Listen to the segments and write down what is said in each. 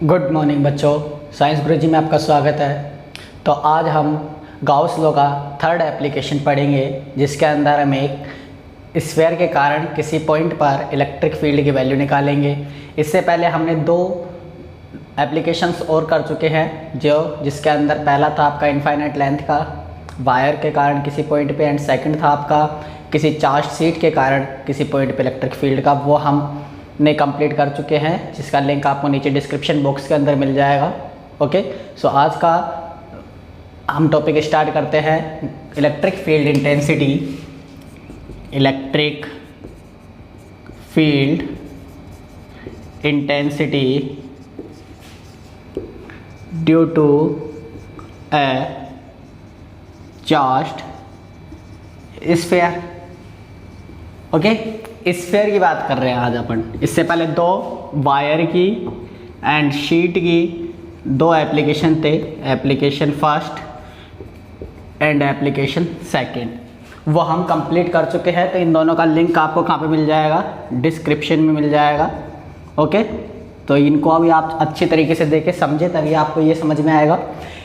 Good morning बच्चों, science गुरुजी में आपका स्वागत है। तो आज हम गाउस लॉ का थर्ड एप्लीकेशन पढ़ेंगे, जिसके अंदर हम एक स्फीयर के कारण किसी पॉइंट पर इलेक्ट्रिक फील्ड की वैल्यू निकालेंगे। इससे पहले हमने दो एप्लीकेशंस और कर चुके हैं, जिसके अंदर पहला था आपका इनफाइनाइट लेंथ का वायर के कारण किसी पॉइंट पे, एंड सेकंड था आपका किसी चार्ज शीट के कारण किसी पॉइंट पे इलेक्ट्रिक फील्ड का। वो हमने कंप्लीट कर चुके हैं, जिसका लिंक आपको नीचे डिस्क्रिप्शन बॉक्स के अंदर मिल जाएगा। ओके, सो आज का हम टॉपिक स्टार्ट करते हैं electric field intensity. Electric field intensity due to a charged sphere. Okay, sphere की बात कर रहे हैं आज अपन। इससे पहले दो वायर की एंड शीट की दो एप्लीकेशन थे, application first and application second, वो हम कंप्लीट कर चुके हैं। तो इन दोनों का लिंक आपको कहाँ पे मिल जाएगा? डिस्क्रिप्शन में मिल जाएगा। ओके, तो इनको अभी आप अच्छी तरीके से देखें, समझे, तभी आपको ये समझ में आएगा।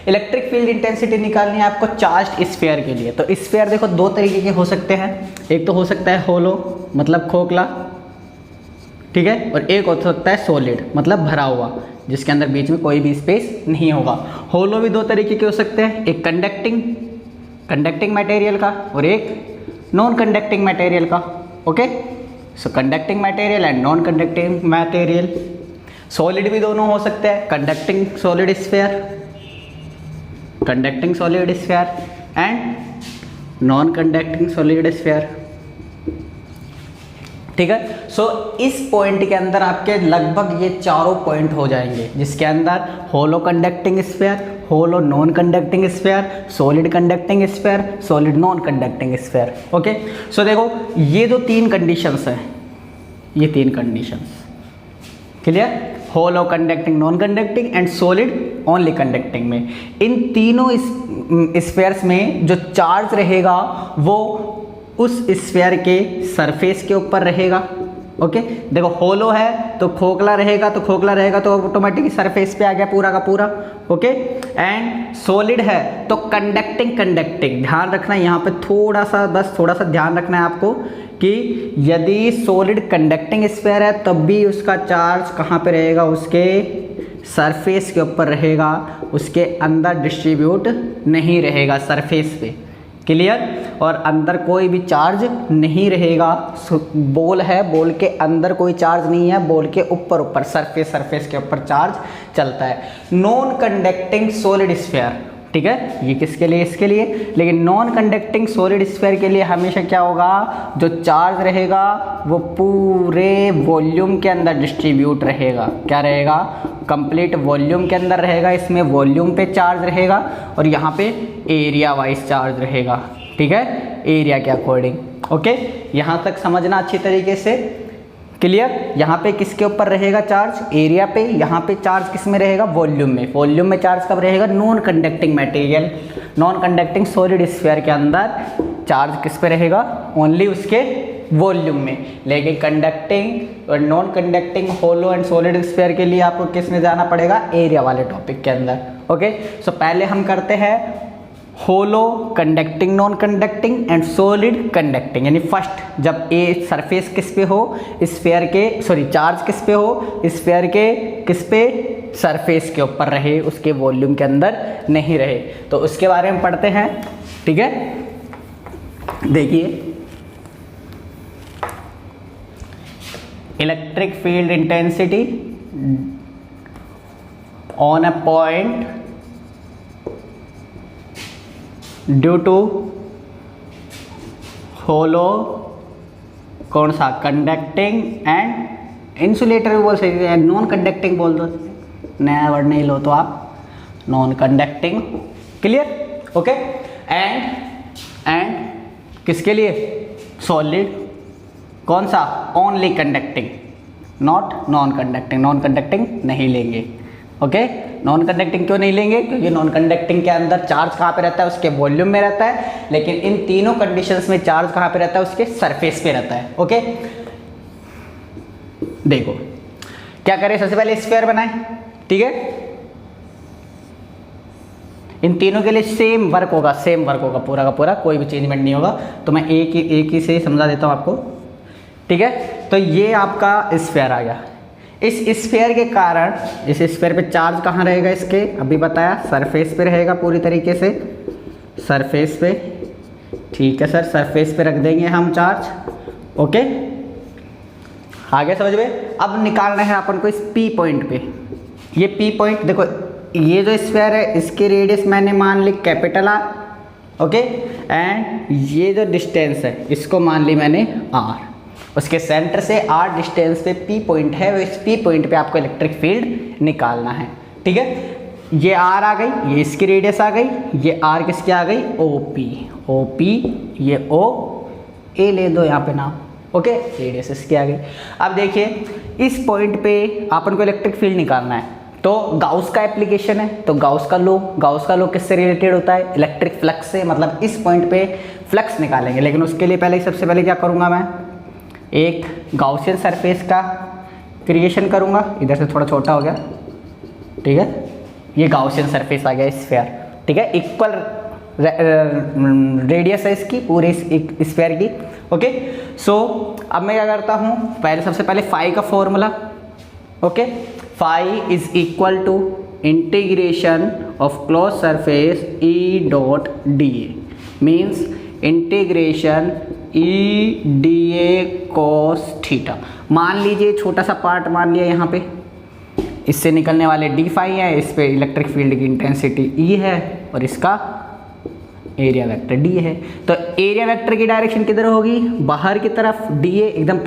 इलेक्ट्रिक फील्ड इंटेंसिटी निकालनी है आपको चार्ज्ड स्फीयर के लिए। तो स्फीयर देखो दो तरीके के हो सकते हैं। एक तो हो सकता है होलो, मतलब खोखला, ठीक है, और एक हो सकता है सॉलिड, मतलब भरा हुआ, जिसके अंदर बीच में कोई भी स्पेस नहीं होगा। होलो भी दो तरीके के हो सकते हैं, एक कंडक्टिंग मटेरियल का और एक नॉन कंडक्टिंग मटेरियल का। Okay, so conducting material and non conducting material. Solid भी दोनों हो सकते हैं, conducting solid sphere and non conducting solid sphere. ठीक है, सो इस पॉइंट के अंदर आपके लगभग ये चारों पॉइंट हो जाएंगे, जिसके अंदर hollow conducting sphere, hollow non conducting sphere, solid conducting sphere, solid non conducting sphere. Okay, so देखो ये जो तीन कंडीशंस हैं, ये तीन conditions clear, hollow conducting, non conducting and solid only conducting में, इन तीनों स्फीयर्स में जो चार्ज रहेगा वो उस स्फीयर के सरफेस के ऊपर रहेगा। ओके, देखो होलो है तो खोखला रहेगा, तो ऑटोमेटिकली सरफेस पे आ गया पूरा का पूरा। ओके, एंड सॉलिड है तो कंडक्टिंग। ध्यान रखना यहाँ पे थोड़ा सा ध्यान रखना है आपको कि यदि सॉलिड कंडक्टिंग स्फीयर है तब भी उसका चार्ज कहाँ पे रहेगा? उसके सरफेस के ऊपर रहेगा, उसके अंदर डिस्ट्रीब्यूट नहीं रहेगा सरफेस पे। क्लियर? और अंदर कोई भी चार्ज नहीं रहेगा। बॉल है, बॉल के अंदर कोई चार्ज नहीं है, बॉल के ऊपर सरफेस के ऊपर चार्ज चलता है। नॉन कंडक्टिंग सॉलिड स्फीयर, ठीक है, ये किसके लिए? इसके लिए। लेकिन नॉन कंडक्टिंग सॉलिड स्फीयर के लिए हमेशा क्या होगा? जो चार्ज रहेगा वो पूरे वॉल्यूम के अंदर डिस्ट्रीब्यूट रहेगा। क्या रहेगा? कंप्लीट वॉल्यूम के अंदर रहेगा। इसमें वॉल्यूम पे चार्ज रहेगा और यहाँ पे एरिया वाइज चार्ज रहेगा। ठीक है, एरिया के अकॉर्डिंग। ओके, यहाँ तक समझना अच्छी तरीके से। क्लियर? यहाँ पे किसके ऊपर रहेगा चार्ज? एरिया पे। यहाँ पे चार्ज किस में रहेगा? वॉल्यूम में। वॉल्यूम में चार्ज कब रहेगा? Non conducting material, non conducting solid sphere के अंदर चार्ज किस पे रहेगा? ओनली उसके वॉल्यूम में। लेकिन कंडक्टिंग और non conducting hollow and solid sphere के लिए आपको किस में जाना पड़ेगा? एरिया वाले टॉपिक के अंदर। ओके, सो पहले हम करते हैं hollow conducting, non conducting and solid conducting. यानी फर्स्ट जब ए सरफेस किस पे हो? स्फीयर के, सॉरी, चार्ज किस पे हो? स्फीयर के किस पे? सरफेस के ऊपर रहे, उसके वॉल्यूम के अंदर नहीं रहे। तो उसके बारे में पढ़ते हैं। ठीक है, देखिए, electric field intensity on a point due to hollow, कौन सा? कंडक्टिंग एंड इंसुलेटर भी बोल सकते हैं, नॉन कंडक्टिंग बोल दो, नया वर्ड नहीं लो तो आप, non conducting. Clear? Okay, and किसके लिए? सॉलिड, कौन सा? Only conducting, not non conducting. Non conducting नहीं लेंगे। ओके, नॉन कंडक्टिंग क्यों नहीं लेंगे? क्योंकि नॉन कंडक्टिंग के अंदर चार्ज कहाँ पे रहता है? उसके वॉल्यूम में रहता है। लेकिन इन तीनों कंडीशंस में चार्ज कहाँ पे रहता है? उसके सरफेस पे रहता है। ओके, देखो क्या करें, सबसे पहले स्फीयर बनाएं। ठीक है, इन तीनों के लिए सेम वर्क होगा, सेम वर्क होगा पूरा का पूरा, कोई भी चेंजमेंट नहीं होगा। तो मैं एक ही से समझा देता हूँ आपको, ठीक है। तो ये आपका स्फीयर आ गया। इस स्फीयर के कारण, इस स्फीयर पे चार्ज कहाँ रहेगा इसके, अभी बताया सरफेस पे रहेगा पूरी तरीके से, सरफेस पे, ठीक है सर, सरफेस पे रख देंगे हम चार्ज, ओके। आगे समझ में। अब निकालना है अपन को इस पी पॉइंट पे। ये पी पॉइंट देखो, ये जो स्फीयर है इसकी रेडियस मैंने मान ली कैपिटल आर, ओके, एंड ये जो डिस्टेंस है इसको मान ली मैंने आर। उसके सेंटर से आर डिस्टेंस पे पी पॉइंट है, इस पी पॉइंट पे आपको इलेक्ट्रिक फील्ड निकालना है, ठीक है। ये आर आ गई, ये इसकी रेडियस आ गई, ये आर किसकी आ गई, ओ पी, ये ओ ए ले दो यहाँ पे नाम, ओके, रेडियस इसकी आ गई। अब देखिए इस पॉइंट पे अपन को इलेक्ट्रिक फील्ड निकालना है, तो गाउस का एप्लीकेशन है, तो गाउस का लॉ किससे रिलेटेड होता है, इलेक्ट्रिक फ्लक्स से, मतलब इस पॉइंट पे फ्लक्स निकालेंगे। लेकिन उसके लिए पहले सबसे पहले क्या करूँगा, मैं एक गाउसियन सरफेस का क्रिएशन करूँगा, इधर से थोड़ा छोटा हो गया, ठीक है, ये गाउसियन सरफेस आ गया स्फीयर, ठीक है, इक्वल रेडियस है इसकी पूरे स्फीयर की, ओके। सो अब मैं क्या करता हूँ, पहले सबसे पहले फाई का formula, okay, phi is equal to integration of close surface E dot D A, means integration E D A cos theta. मान लीजिए छोटा सा पार्ट मान लिया यहाँ पे, इससे निकलने वाले डी फाई है, इस पे इलेक्ट्रिक फील्ड की इंटेंसिटी ई है और इसका एरिया वेक्टर डी है। तो एरिया वेक्टर की डायरेक्शन किधर होगी, बाहर की तरफ, डी ए एकदम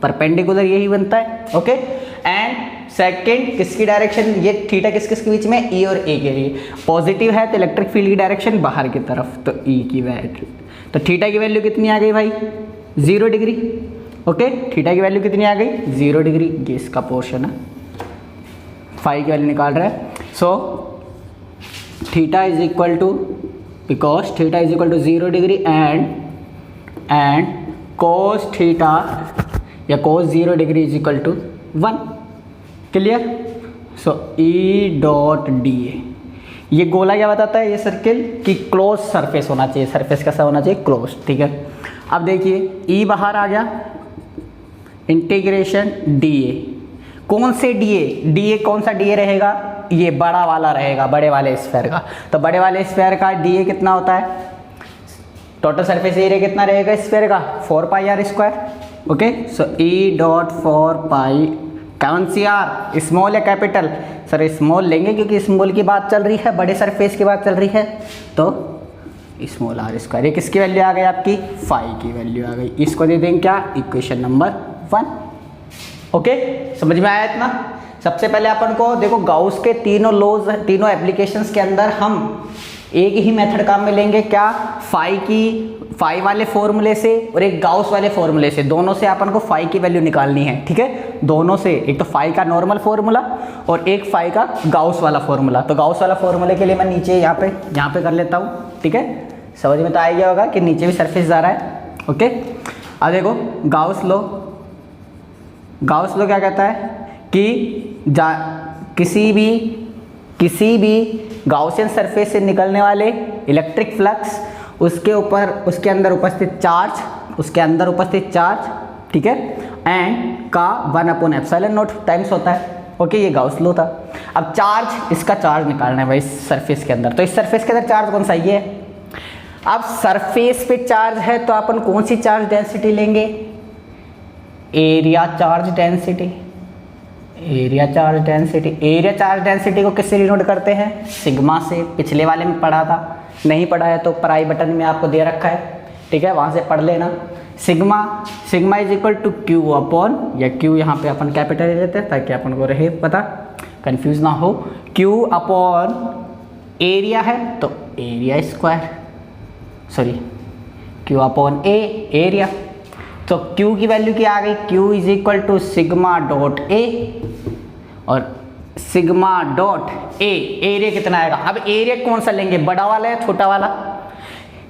परपेंडिकुलर यही बनता है, ओके। एंड सेकंड किसकी डायरेक्शन, ये थीटा किसके बीच में, ई और ए के लिए पॉजिटिव है, तो इलेक्ट्रिक फील्ड की डायरेक्शन बाहर की तरफ, तो ई की वैल्यू, तो थीटा की वैल्यू कितनी आ गई भाई, 0 डिग्री, ओके। थीटा की वैल्यू कितनी आ गई, 0 डिग्री, ये इसका पोर्शन है, फाई की वैल्यू निकाल रहा है। So theta is equal to, because theta is equal to 0 degree and cos theta या cos 0 degree is equal to 1, clear. So E dot D A, ये गोला क्या बताता है, ये सर्किल की क्लोज सरफेस होना चाहिए, सरफेस कैसा होना चाहिए, क्लोज, ठीक है। अब देखिए ई बाहर आ गया, इंटीग्रेशन डी ए, कौन से डी ए कौन सा डी ए रहेगा, ये बड़ा वाला रहेगा, बड़े वाले स्फीयर का। तो बड़े वाले स्फीयर का डी ए कितना होता है, टोटल सरफेस एरिया कितना रहेगा स्फीयर का, 4 pi are square, okay. So E dot 4 pi, कौन सी आर, स्मॉल या कैपिटल, सर स्मॉल लेंगे क्योंकि स्मॉल की बात चल रही है, बड़े सरफेस की बात चल रही है, तो स्मॉल आर स्क्वायर। ये किसकी वैल्यू आ गई आपकी, फाई की वैल्यू आ गई। इसको दे देंगे क्या, इक्वेशन नंबर 1, ओके। समझ में आया इतना। सबसे पहले अपन को देखो गाउस के तीनों लॉज, तीनों एप्लीकेशंस के अंदर हम एक ही मेथड काम में लेंगे, क्या, फाई वाले फॉर्मूले से और एक गाउस वाले फॉर्मूले से, दोनों से अपन को फाई की वैल्यू निकालनी है, ठीक है। दोनों से, एक तो फाई का नॉर्मल फॉर्मूला और एक फाई का गाउस वाला फॉर्मूला। तो गाउस वाला फॉर्मूले के लिए मैं नीचे यहाँ पे कर लेता हूँ, ठीक है। समझ में तो आ गया होगा कि नीचे भी सरफेस जा रहा है, ओके। अब देखो गाउस लॉ क्या कहता है कि किसी भी गाउसियन सरफेस से निकलने वाले इलेक्ट्रिक फ्लक्स, उसके अंदर उपस्थित चार्ज, ठीक है, एंड का 1/ε0 टाइम्स होता है, ओके। ये गाउस लॉ था। अब चार्ज, इसका चार्ज निकालना है भाई सरफेस के अंदर, तो इस सरफेस के अंदर चार्ज कौन सा, ये है। अब सरफेस पे चार्ज है तो अपन कौन सी चार्ज डेंसिटी लेंगे, एरिया चार्ज डेंसिटी को किससे डिनोट करते हैं, सिग्मा से। पिछले वाले में पढ़ा था, नहीं पढ़ा है तो पढ़ाई बटन में आपको दे रखा है, ठीक है, वहाँ से पढ़ लेना। Sigma is equal to Q upon, या क्यू यहाँ पे अपन कैपिटल ले लेते हैं ताकि अपन को रहे पता, कंफ्यूज ना हो। क्यू अपॉन एरिया है तो area square, sorry Q upon area. तो Q की वैल्यू क्या आ गई, Q is equal to sigma dot A, और सिग्मा डॉट ए, एरिया कितना आएगा। अब एरिया कौन सा लेंगे, बड़ा वाला या छोटा वाला,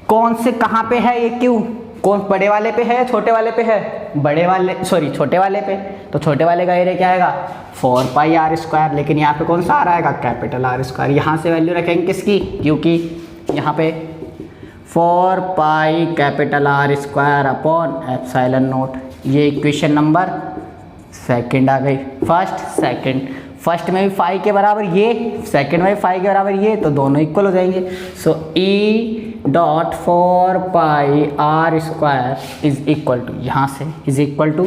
कौन से कहाँ पे है ये Q, कौन बड़े वाले पे है छोटे वाले पे है, बड़े वाले छोटे वाले पे, तो छोटे वाले का एरिया क्या आएगा 4 पाई आर स्क्वायर, लेकिन यहाँ पे कौन सा आ रहा है कैपिटल आर स्क्वायर। यहाँ से वैल्यू रखेंगे किसकी, क्योंकि यहाँ पे 4 pi capital R square upon epsilon not. ये इक्वेशन नंबर सेकंड आ गई। फर्स्ट में भी 5 के बराबर ये, सेकंड में भी 5 के बराबर ये, तो दोनों इक्वल हो जाएंगे। So E dot 4 pi are square is equal to, यहाँ से is equal to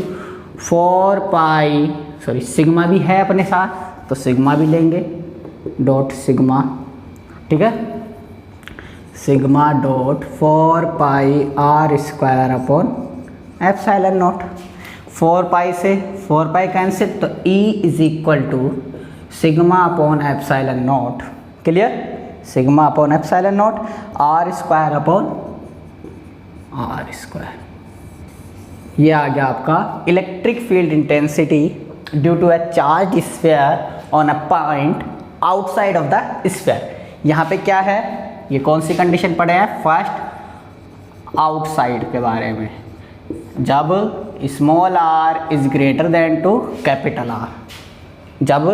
4 pi sigma भी है अपने साथ, तो सिग्मा भी लेंगे डॉट सिग्मा, ठीक है, sigma dot 4 pi are square upon epsilon not. 4 pi से 4 पाई कैंसिल, तो E is equal to sigma upon epsilon nought. Clear, sigma upon epsilon nought R square upon R square. ये आ गया आपका electric field intensity due to a charge sphere on a point outside of the sphere. यहाँ पे क्या है, ये कौन सी कंडीशन पढ़े हैं, फर्स्ट आउटसाइड के बारे में, जब small R is greater than to capital R, जब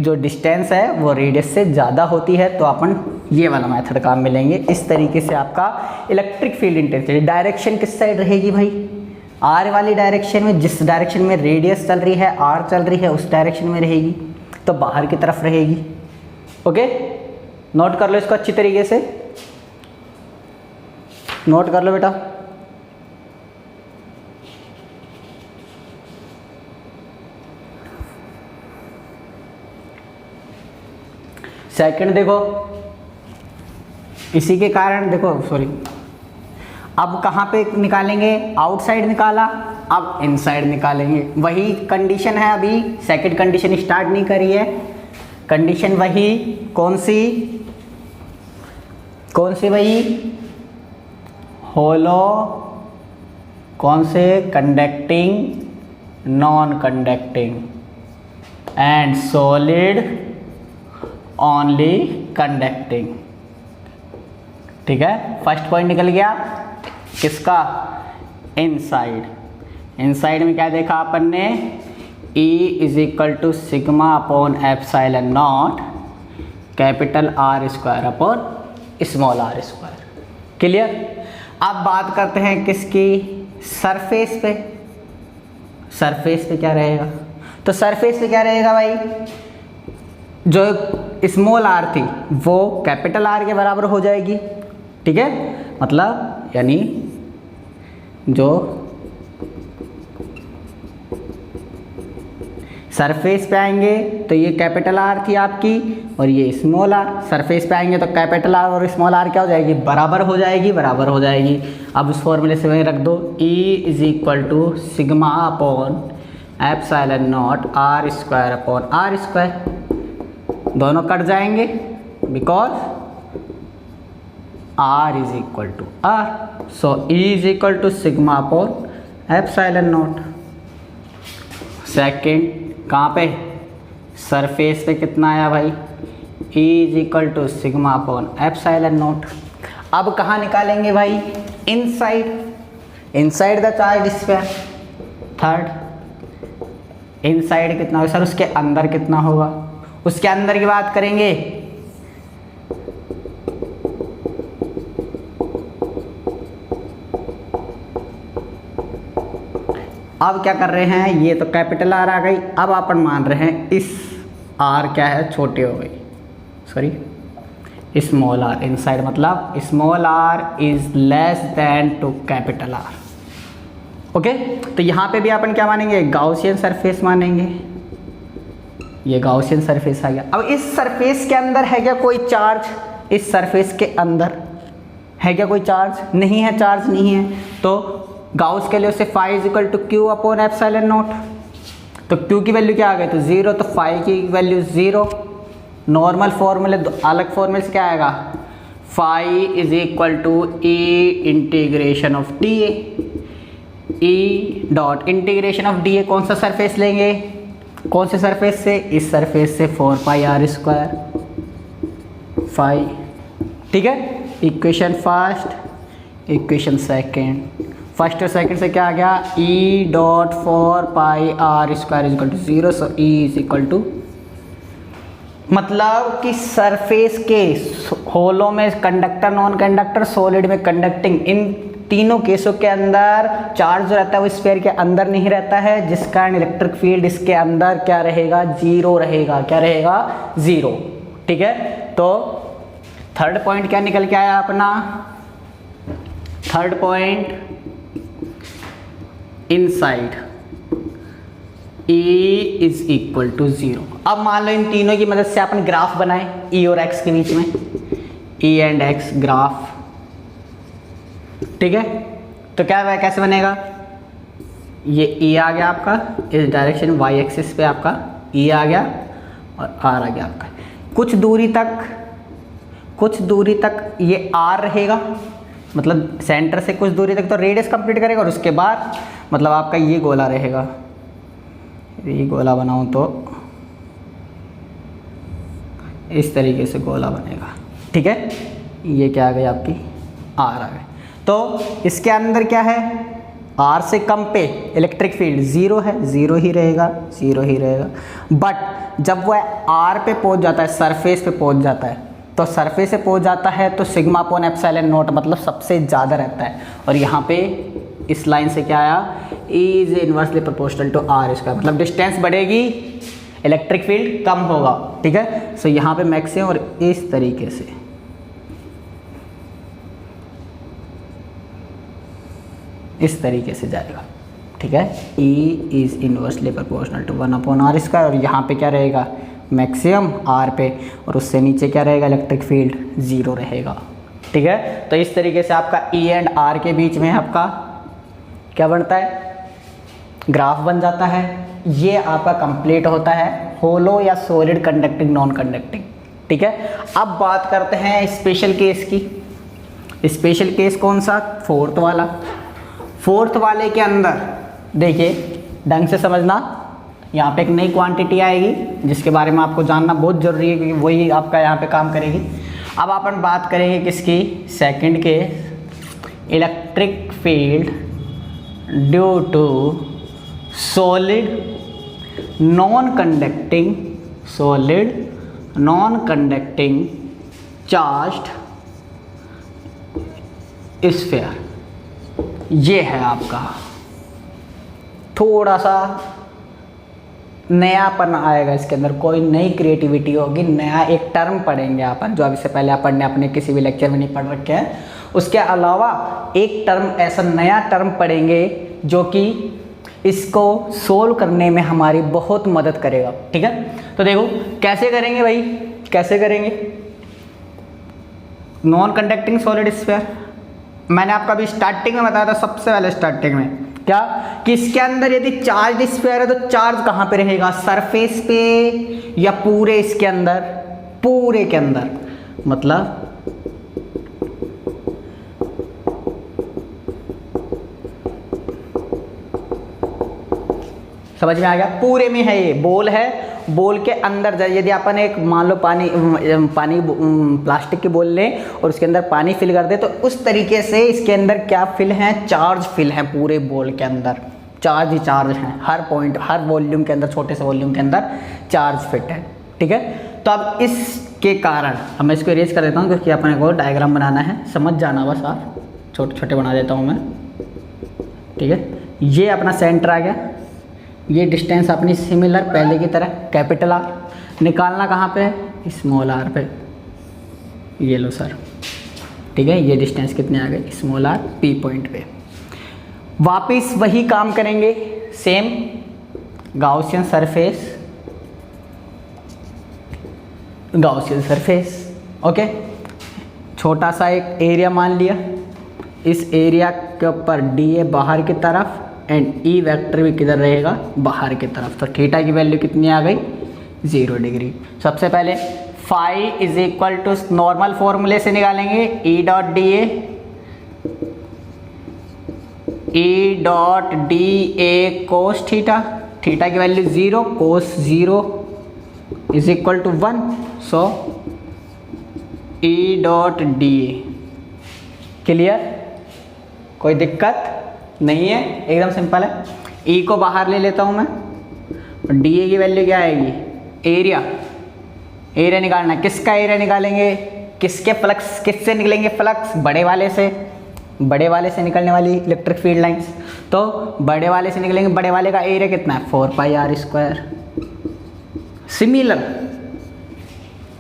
जो डिस्टेंस है वो रेडियस से ज़्यादा होती है, तो अपन ये वाला मेथड काम में लेंगे। इस तरीके से आपका इलेक्ट्रिक फील्ड इंटेंसिटी डायरेक्शन किस साइड रहेगी भाई, आर वाली डायरेक्शन में, जिस डायरेक्शन में रेडियस चल रही है, आर चल रही है, उस डायरेक्शन में रहेगी, तो बाहर की तरफ रहेगी। ओके, नोट कर लो इसको अच्छी तरीके से, नोट कर लो बेटा। सेकंड देखो, इसी के कारण देखो अब कहाँ पे निकालेंगे, आउटसाइड निकाला, अब इनसाइड निकालेंगे। वही कंडीशन है, अभी सेकंड कंडीशन स्टार्ट नहीं करी है, कंडीशन वही कौन सी वही, होलो कौन से, conducting, non conducting and solid only conducting. ठीक है, फर्स्ट पॉइंट निकल गया किसका, इनसाइड। इनसाइड में क्या देखा अपन ने, E is equal to sigma upon epsilon nought capital R square upon small R square. Clear. अब बात करते हैं किसकी, सरफेस पे। सरफेस पे क्या रहेगा, तो सरफेस पे क्या रहेगा भाई, जो स्मॉल आर थी वो कैपिटल आर के बराबर हो जाएगी। ठीक है, मतलब यानी जो सरफेस पे आएंगे तो ये कैपिटल आर थी आपकी और ये स्मॉल आर, सरफेस पे आएंगे तो कैपिटल आर और स्मॉल आर क्या हो जाएगी, बराबर हो जाएगी, बराबर हो जाएगी। अब उस फॉर्मूले से वहीं रख दो, E is equal to sigma upon epsilon nought R square upon R square. दोनों कट जाएंगे because R is equal to R, so E is equal to sigma upon epsilon nought. Second कहाँ पे, सरफेस पे कितना आया भाई, E is equal to sigma upon epsilon nought. अब कहाँ निकालेंगे भाई, inside, inside the charge sphere. Third inside कितना होगा सर, उसके अंदर कितना होगा, उसके अंदर की बात करेंगे। अब क्या कर रहे हैं, ये तो कैपिटल आर आ गई, अब अपन मान रहे हैं इस आर क्या है, छोटी हो गई, सॉरी स्मॉल आर। इनसाइड मतलब small R is less than to capital R. Okay, तो यहाँ पे भी अपन क्या मानेंगे, गाउसियन सरफेस मानेंगे। ये गाउसियन सरफेस आ गया। अब इस सरफेस के अंदर है क्या कोई चार्ज, इस सरफेस के अंदर है क्या कोई चार्ज, नहीं है, चार्ज नहीं है, तो गाउस के लिए उससे phi is equal to Q upon epsilon nought. तो क्यू की वैल्यू क्या आ गई, तो जीरो, तो फाई की वैल्यू जीरो। नॉर्मल फॉर्मूले, अलग फॉर्मूले से क्या आएगा, phi is equal to E integration of D A. E dot integration of D A कौन सा सरफेस लेंगे, कौन से सरफेस से, इस सरफेस से 4 पाई आर स्क्वायर फाई। ठीक है, equation first, equation second. First और सेकंड से क्या आ गया, E dot 4 pi are square is equal to 0, so E is equal to, मतलब कि सरफेस के होलो में कंडक्टर, नॉन कंडक्टर, सॉलिड में कंडक्टिंग, इन तीनों केसों के अंदर चार्ज जो रहता है वो स्फीयर के अंदर नहीं रहता है, जिस कारण इलेक्ट्रिक फील्ड इसके अंदर क्या रहेगा, जीरो रहेगा। क्या रहेगा, जीरो। ठीक है, तो थर्ड पॉइंट क्या निकल के आया अपना, third point inside E is equal to 0। अब मान लो इन तीनों की मदद से अपन ग्राफ बनाए E और X के बीच में, E एंड X ग्राफ। ठीक है, तो क्या कैसे बनेगा, ये E आ गया आपका, इस डायरेक्शन y एक्सिस पे आपका E आ गया और R आ गया आपका। कुछ दूरी तक ये R रहेगा, मतलब सेंटर से कुछ दूरी तक तो रेडियस कंप्लीट करेगा, और उसके बाद मतलब आपका ये गोला रहेगा। ये गोला बनाऊं तो इस तरीके से गोला बनेगा। ठीक है, ये क्या आ गई आपकी, R आ गई। तो इसके अंदर क्या है, R से कम पे इलेक्ट्रिक फील्ड जीरो है, जीरो ही रहेगा। बट जब वह R पे पहुंच जाता है, सरफेस पे पहुंच जाता है, तो सरफेस से पहुंच जाता है तो सिग्मा अपॉन एप्सिलॉन नॉट, मतलब सबसे ज़्यादा रहता है। और यहाँ पे इस लाइन से क्या आया, E is inversely proportional to R इसका, मतलब डिस्टेंस बढ़ेगी, इलेक्ट्रिक फील्ड कम होगा। ठीक है, सो यहाँ पे मैक्सिमम, और इस तरीके से जाएगा। ठीक है, E is inversely proportional to 1 upon R square, और यहाँ पे क्या रहेगा, मैक्सिमम R पे, और उससे नीचे क्या रहेगा, इलेक्ट्रिक फील्ड जीरो रहेगा। ठीक है, तो इस तरीके से आपका E एंड R के बीच में आपका क्या बनता है, ग्राफ बन जाता है। ये आपका कंप्लीट होता है होलो या सॉलिड कंडक्टिंग, नॉन कंडक्टिंग। ठीक है, अब बात करते हैं स्पेशल केस की। स्पेशल केस कौन सा, फोर्थ वाला। फोर्थ वाले के अंदर देखिए, ढंग से समझना, यहाँ पे एक नई क्वांटिटी आएगी जिसके बारे में आपको जानना बहुत ज़रूरी है, क्योंकि वही आपका यहाँ पे काम करेगी। अब अपन बात करेंगे किसकी, सेकंड के, electric field due to solid non conducting charged sphere. ये है आपका, थोड़ा सा नयापन आएगा इसके अंदर, कोई नई क्रिएटिविटी होगी, नया एक टर्म पढ़ेंगे अपन, जो अभी से पहले अपन ने अपने किसी भी लेक्चर में नहीं पढ़ रखे हैं। उसके अलावा एक टर्म, ऐसा नया टर्म पढ़ेंगे जो कि इसको सोल्व करने में हमारी बहुत मदद करेगा। ठीक है, तो देखो कैसे करेंगे भाई, कैसे करेंगे। नॉन कंडक्टिंग सॉलिड स्फीयर, मैंने आपका अभी स्टार्टिंग में बताया था, सबसे पहले स्टार्टिंग में क्या, कि इसके अंदर यदि चार्ज स्फीयर है तो चार्ज कहाँ पे रहेगा, सरफेस पे या पूरे इसके अंदर, पूरे के अंदर, मतलब समझ में आ गया, पूरे में है। ये बॉल है, बॉल के अंदर यदि अपन एक मान लो पानी प्लास्टिक की बॉल लें और उसके अंदर पानी फिल कर दे, तो उस तरीके से इसके अंदर क्या फिल है, चार्ज फिल है। पूरे बॉल के अंदर चार्ज ही चार्ज हैं, हर पॉइंट, हर वॉल्यूम के अंदर, छोटे से वॉल्यूम के अंदर चार्ज फिट है। ठीक है, तो अब इसके कारण अब मैं इसको इरेज कर देता हूँ, क्योंकि अपने को डायग्राम बनाना है, समझ जाना बस आप, छोटे छोटे बना देता हूँ मैं। ठीक है, ये अपना सेंटर आ गया, ये डिस्टेंस अपनी सिमिलर पहले की तरह कैपिटल R, निकालना कहाँ पे है, स्मॉल r पे, ये लो सर। ठीक है, ये डिस्टेंस कितने आ गए, स्मॉल r P पॉइंट पे। वापिस वही काम करेंगे, सेम गाउसियन सरफेस, ओके। छोटा सा एक एरिया मान लिया, इस एरिया के ऊपर dA बाहर की तरफ एंड E वेक्टर भी किधर रहेगा, बाहर की तरफ। तो थीटा की वैल्यू कितनी आ गई, 0 डिग्री। सबसे पहले phi is equal to normal फॉर्मूले से निकालेंगे, E dot DA cos theta, theta की value 0, cos 0 is equal to 1, so E dot DA। Clear, कोई दिक्कत नहीं है, एकदम सिंपल है। ई को बाहर ले लेता हूँ मैं, डी ए की वैल्यू क्या आएगी, एरिया। एरिया निकालना, किसका एरिया निकालेंगे, किसके फ्लक्स, किससे निकलेंगे फ्लक्स, बड़े वाले से, बड़े वाले से निकलने वाली इलेक्ट्रिक फील्ड लाइंस, तो बड़े वाले से निकलेंगे, बड़े वाले का एरिया कितना है 4πr²। सिमिलर,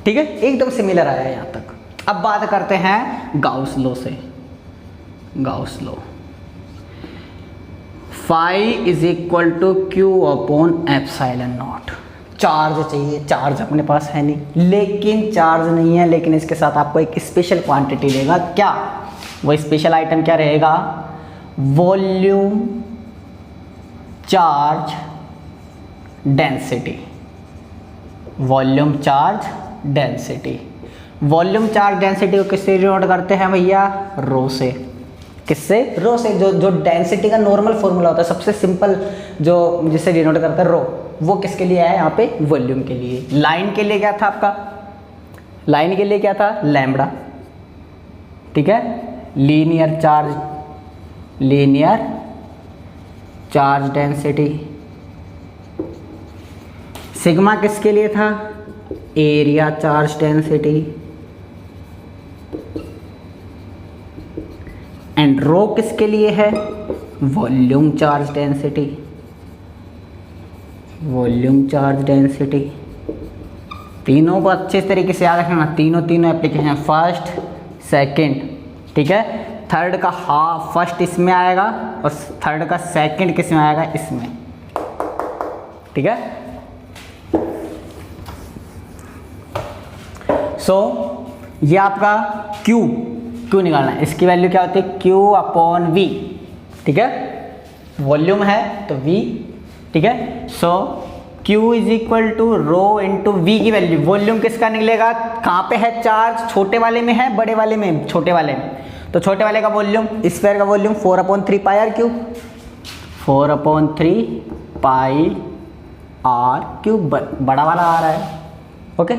ठीक है, एकदम सिमिलर आया यहाँ तक। अब बात करते हैं गाउस लॉ से। Gauss law, phi is equal to Q/ε0। Charge चाहिए, चार्ज अपने पास है नहीं, लेकिन चार्ज नहीं है, लेकिन इसके साथ आपको एक स्पेशल क्वांटिटी देगा। क्या वो स्पेशल आइटम क्या रहेगा, volume charge density. Volume charge density, volume charge density को किससे डिनोट करते हैं भैया, रो से। किससे, रो से। जो डेंसिटी का नॉर्मल फॉर्मूला होता है, सबसे सिंपल जो जिससे डिनोट करता है रो, वो किसके लिए है यहाँ पे, वॉल्यूम के लिए। लाइन के लिए क्या था आपका, लाइन के लिए क्या था, लैम्बडा, ठीक है, linear charge, linear charge density. Sigma किसके लिए था, एरिया चार्ज डेंसिटी। एंड रो किसके लिए है, volume charge density, volume charge density. तीनों को अच्छे तरीके से याद रखना, तीनों एप्लीकेशन, फर्स्ट सेकंड, ठीक है, थर्ड का हाफ फर्स्ट इसमें आएगा और थर्ड का सेकंड किस में आएगा, इसमें, ठीक है। सो ये आपका Q निकालना है, इसकी वैल्यू क्या होती है, Q/V, ठीक है, वॉल्यूम है तो V, ठीक है। So Q is equal to rho into V की वैल्यू। वॉल्यूम किसका निकलेगा, कहाँ पे है चार्ज, छोटे वाले में है, बड़े वाले में, छोटे वाले में, तो छोटे वाले का वॉल्यूम, स्फीयर का वॉल्यूम 4/3πr³, 4/3πr³, बड़ा वाला आ रहा है, ओके।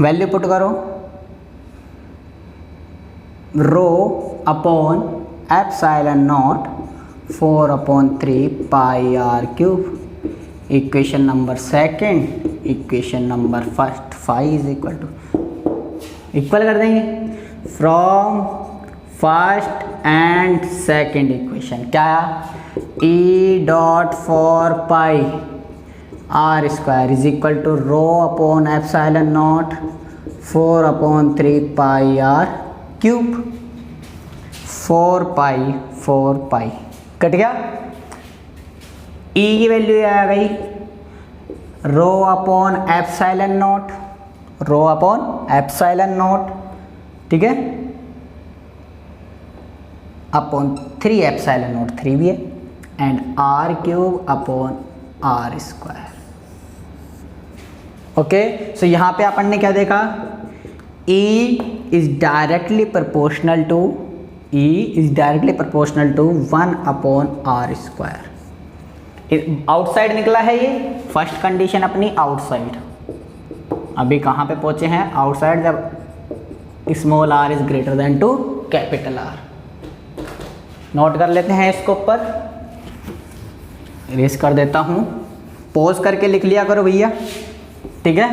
वैल्यू पुट करो, rho upon ε0 4/3πr³। Equation number second, equation number first, phi is equal to, equal कर देंगे from first and second equation. क्या, E.4πr² is equal to rho upon ε0 4/3πr³। 4π cut गया। E की value आ गई rho upon ε0, रो upon ε0, ठीक है, upon 3ε0, 3 भी है, and r³ upon r²। Okay, सो यहाँ पे अपन ने क्या देखा, E is directly proportional to 1/r²। Outside निकला है ये, फर्स्ट कंडीशन अपनी आउटसाइड। अभी कहाँ पे पहुँचे हैं, आउटसाइड, जब small r is greater than to capital R। Note कर लेते हैं इसको, ऊपर इरेज कर देता हूँ, पॉज करके लिख लिया करो भैया, ठीक है,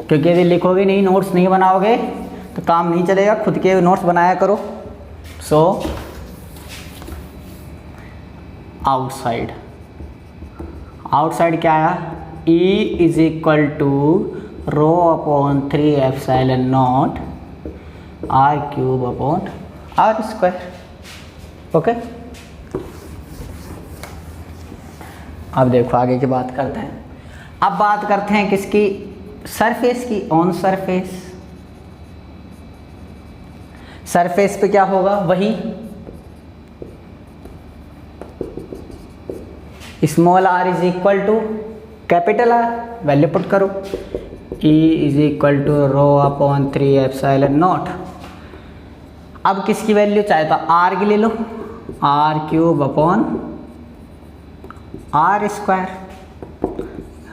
क्योंकि यदि लिखोगे नहीं, नोट्स नहीं बनाओगे तो काम नहीं चलेगा, खुद के नोट्स बनाया करो। सो आउटसाइड, आउटसाइड क्या आया, E is equal to rho upon 3ε0 r³ upon r²। Okay, अब देखो आगे की बात करते हैं। अब बात करते हैं किसकी, सरफेस की। ऑन सरफेस, सरफेस पे क्या होगा, वही small r is equal to capital R। Value put करो, E is equal to rho upon 3ε0। अब किसकी वैल्यू चाहे तो R की ले लो, r³ upon r²,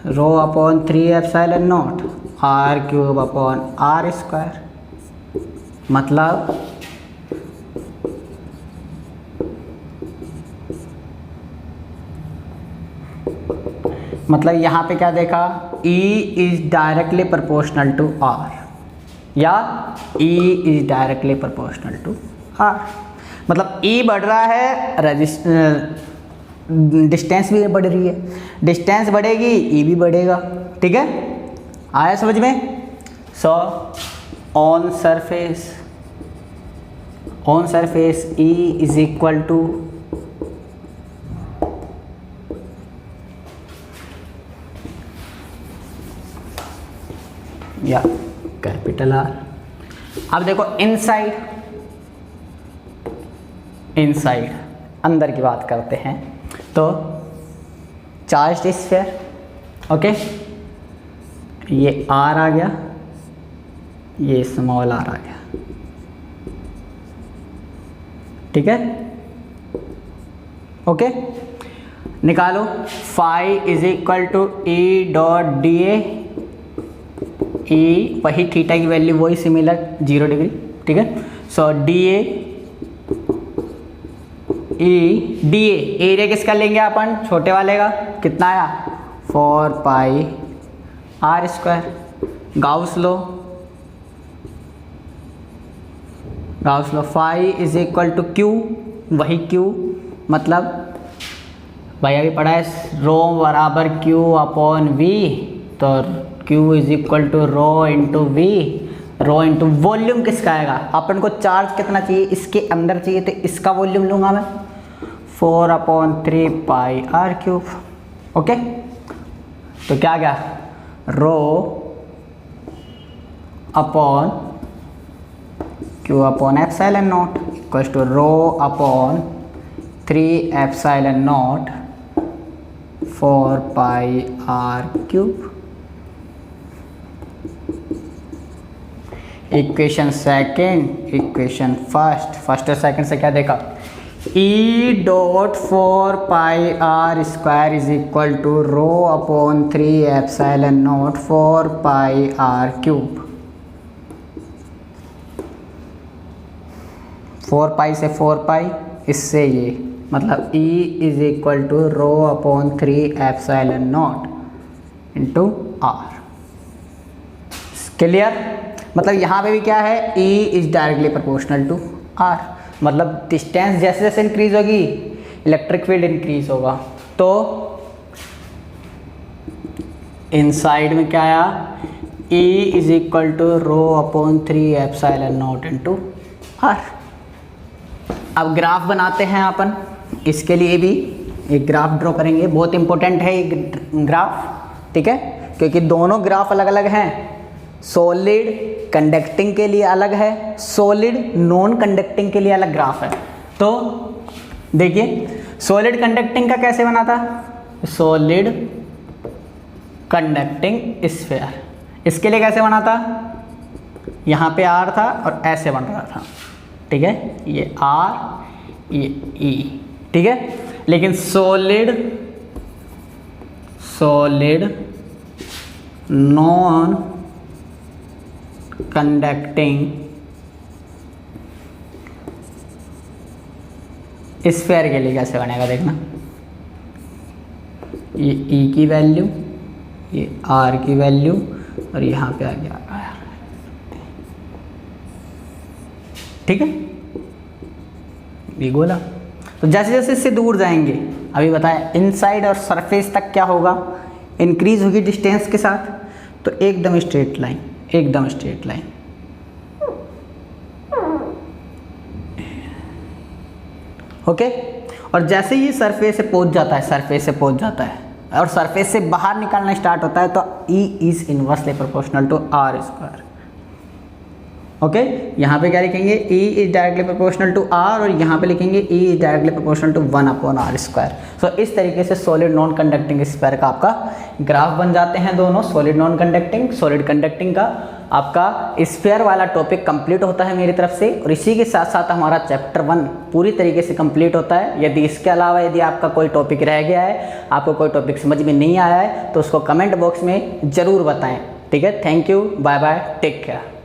rho upon 3ε0 r³ upon r²। मतलब मतलब यहाँ पे क्या देखा, E is directly proportional to R या E is directly proportional to R। मतलब E बढ़ रहा है, डिस्टेंस भी बढ़ रही है, डिस्टेंस बढ़ेगी E भी बढ़ेगा। ठीक है, आया समझ में। So on surface E is equal to या कैपिटल R। अब देखो इनसाइड अंदर की बात करते हैं, तो चार्ज्ड स्फीयर, ओके, ये R आ गया, ये स्मॉल r आ गया। ठीक है, ओके, निकालो। Phi is equal to E dot D A, वही थीटा की वैल्यू वही सिमिलर 0 डिग्री। ठीक है, सो डी ए एरिया किसका लेंगे अपन, छोटे वाले का, कितना आया 4 pi are square. Gauss law phi is equal to q, वही क्यू, मतलब भाई अभी पढ़ा है रो बराबर क्यू अपॉन वी, तो q is equal to rho into V, rho into volume किसका आएगा, अपन को चार्ज कितना चाहिए इसके अंदर चाहिए, तो इसका वॉल्यूम लूँगा मैं 4/3 पाई आर क्यूब। ओके, तो क्या गया, rho upon Q upon epsilon naught equals to rho upon 3 epsilon not 4 pi r cube. Equation second, equation first और सेकेंड से क्या देखा, E dot 4 pi are square is equal to rho upon 3 epsilon not 4 pi r cube. 4 pi से 4 pi, इससे ये मतलब E is equal to rho upon 3 epsilon naught into r. Clear, मतलब यहाँ पे भी क्या है, E is directly proportional to R, मतलब डिस्टेंस जैसे जैसे इंक्रीज होगी इलेक्ट्रिक फील्ड इंक्रीज होगा। तो इनसाइड में क्या आया, E is equal to rho upon 3 epsilon naught into R। अब ग्राफ बनाते हैं अपन, इसके लिए भी एक ग्राफ ड्रॉ करेंगे, बहुत इंपॉर्टेंट है ये ग्राफ। ठीक है, क्योंकि दोनों ग्राफ अलग अलग हैं, सॉलिड कंडक्टिंग के लिए अलग है, सॉलिड नॉन कंडक्टिंग के लिए अलग ग्राफ है। तो देखिए सॉलिड कंडक्टिंग का कैसे बना था, सॉलिड कंडक्टिंग स्फीयर, इसके लिए कैसे बना था, यहाँ पे R था और ऐसे बन रहा था। ठीक है, ये R ये E। ठीक है, लेकिन सॉलिड नॉन कंडक्टिंग स्फीयर के लिए कैसे बनेगा देखना, ये E की वैल्यू, ये R की वैल्यू और यहाँ पे आ गया R। ठीक है, ये गोला। तो जैसे जैसे इससे दूर जाएंगे, अभी बताया इनसाइड और सरफेस तक क्या होगा, इंक्रीज होगी डिस्टेंस के साथ, तो एकदम स्ट्रेट लाइन, एकदम स्ट्रेट लाइन। ओके, और जैसे ही सरफेस से पहुंच जाता है, और सरफेस से बाहर निकलना स्टार्ट होता है, तो E is inversely proportional to R square. Okay, यहाँ पे क्या लिखेंगे, E is directly proportional to R, और यहाँ पे लिखेंगे E is directly proportional to 1/r square. So इस तरीके से सॉलिड नॉन कंडक्टिंग स्फीयर का आपका ग्राफ बन जाते हैं दोनों, solid non conducting, solid conducting का आपका स्फीयर वाला टॉपिक कंप्लीट होता है मेरी तरफ से, और इसी के साथ साथ हमारा चैप्टर 1 पूरी तरीके से कंप्लीट होता है। यदि इसके अलावा यदि आपका कोई टॉपिक रह गया है, आपको कोई टॉपिक समझ में नहीं आया है, तो उसको कमेंट बॉक्स में ज़रूर बताएं। ठीक है, thank you, bye bye, take care.